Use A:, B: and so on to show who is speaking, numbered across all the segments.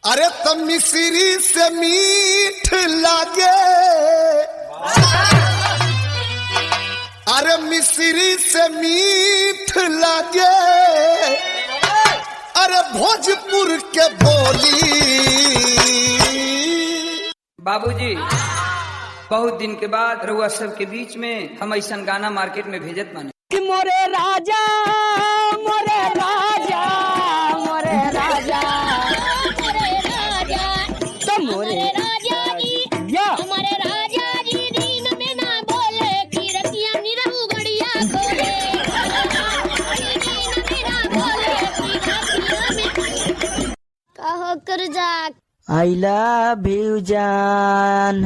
A: अरे तो मिश्री से मीठ लागे, अरे मिश्री से मीठ लागे, अरे भोजपुर के बोली।
B: बाबूजी, बहुत दिन के बाद रउआ सब के बीच में हम ऐसा गाना मार्केट में भेजत बानी।
C: मोरे राजा, मोरे राजा, मोरे राजा,
D: मोरे राजा,
C: तो मोरे
D: राजा जी,
C: या
D: हमारे राजा जी दिन में ना बोले कि रतिया निरहु गड़िया खोले, दिन में ना बोले कि रतिया में कहो कर जा।
C: आई लव यू जान।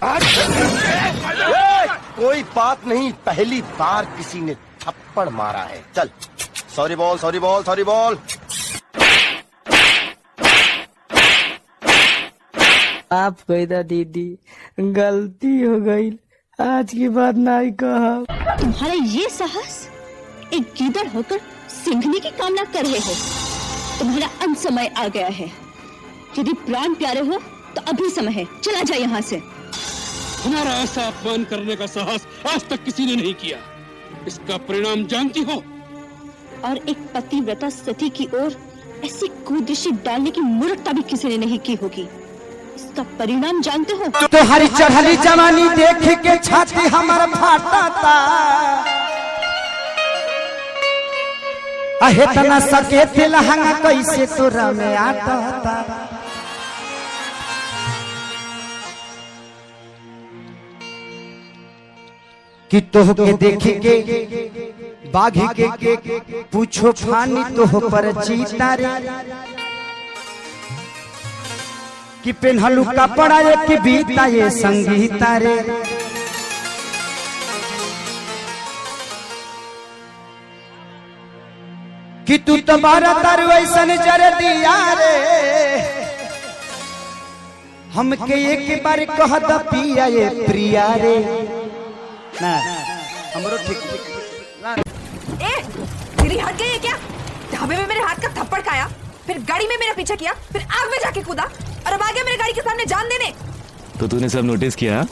E: कोई बात नहीं, पहली बार किसी ने थप्पड़ मारा है। चल, sorry ball, sorry ball, sorry ball.
C: आप कोई दा दीदी, गलती हो गई, आज की बात नहीं कहा।
F: तुम्हारा ये साहस एक गीदड़ होकर सिंघने की कामना कर रहे हो। तुम्हारा अंत समय आ गया है। यदि प्राण प्यारे हो तो अभी समय है, चला जाए यहाँ से।
G: हमारा ऐसा अपमान करने का साहस आज तक किसी ने नहीं किया। इसका परिणाम जानती हो?
F: और एक पतिव्रता सती की ओर ऐसी कुदृष्टि डालने की मूर्खता भी किसी ने नहीं की होगी। इसका परिणाम जानते हो?
C: तो हरी चढ़ली जवानी देख के छाती हमारा फाटा था। अहे तना सके तिलहंगा कैसे तोरा में आता था। कि तोह के देखी के बाघी के पूछो फानी तोह पर जीता रे। कि पेन्हलू कपड़ा ये कि बीता ये संगीता रे। कि तू तो बारा तारू ऐसन जर दिया रे। हमके एक बार कह द पिया ये प्रिया रे। ना हमरो ठीक।
H: ए, तेरी हट गई है क्या? ढाबे में मेरे हाथ का थप्पड़ खाया, फिर गाड़ी में मेरा पीछा किया, फिर आग में जाके कूदा और अब आ गया मेरे गाड़ी के सामने जान देने।
I: तो तूने सब नोटिस किया?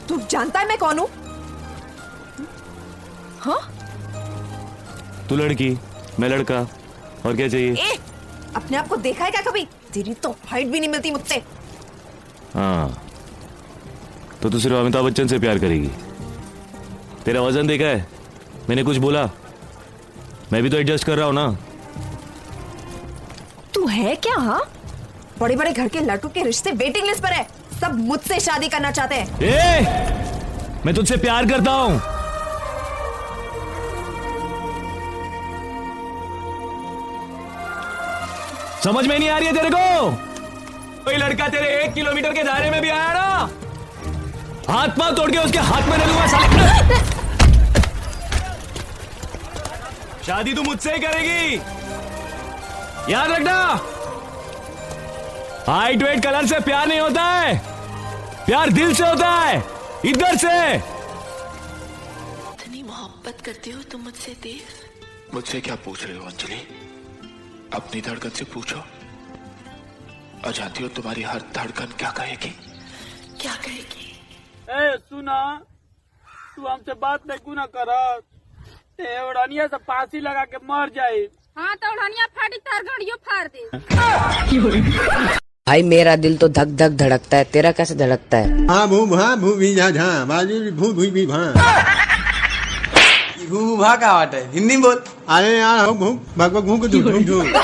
H: तू जानता है मैं कौन हूँ? हाँ?
I: तू लड़की, मैं लड़का, और क्या चाहिए?
H: ए, अपने आप को देखा है क्या कभी? तेरी तो हाइट भी नहीं मिलती मुझसे।
I: हाँ, तो तू सिर्फ अमिताभ बच्चन से प्यार करेगी। तेरा वजन देखा है? मैंने कुछ बोला? मैं भी तो एडजस्ट कर रहा हूँ ना।
H: तू है क्या? हाँ, बड़े बड़े घर के लड़कों के रिश्ते वेटिंग लिस्ट पर है। सब मुझसे शादी करना चाहते हैं।
I: ए, मैं तुझसे प्यार करता हूँ। समझ में नहीं आ रही है तेरे को? कोई लड़का तेरे 1 किलोमीटर के दायरे में भी आया ना, हाथ पांव तोड़ के उसके हाथ में दे दूंगा साले। शादी तू मुझसे ही करेगी, याद रखना। हाइट वेट कलर से प्यार नहीं होता है, प्यार दिल से होता है, इधर से।
J: इतनी मोहब्बत करते हो तुम मुझसे देव?
K: मुझसे क्या पूछ रहे हो अंजलि? अपनी धड़कन से पूछो। और जानती हो तुम्हारी हर धड़कन क्या कहेगी?
J: क्या कहेगी?
G: ए सुना, तू हमसे बात नहीं ना करा, उड़ानिया से फांसी लगा के मर जाए।
D: हाँ तो उड़ानिया फाड़ी तार गाड़ियों फाड़ दे।
L: भाई मेरा दिल तो धक धक धड़कता है, तेरा कैसे धड़कता है?
M: हाँ भू भा भू भी जा झा बाजू भू भू भी भा।
N: भू भा का बात है, हिंदी बोल।
M: अरे यार भू भगवत भू को धू धू।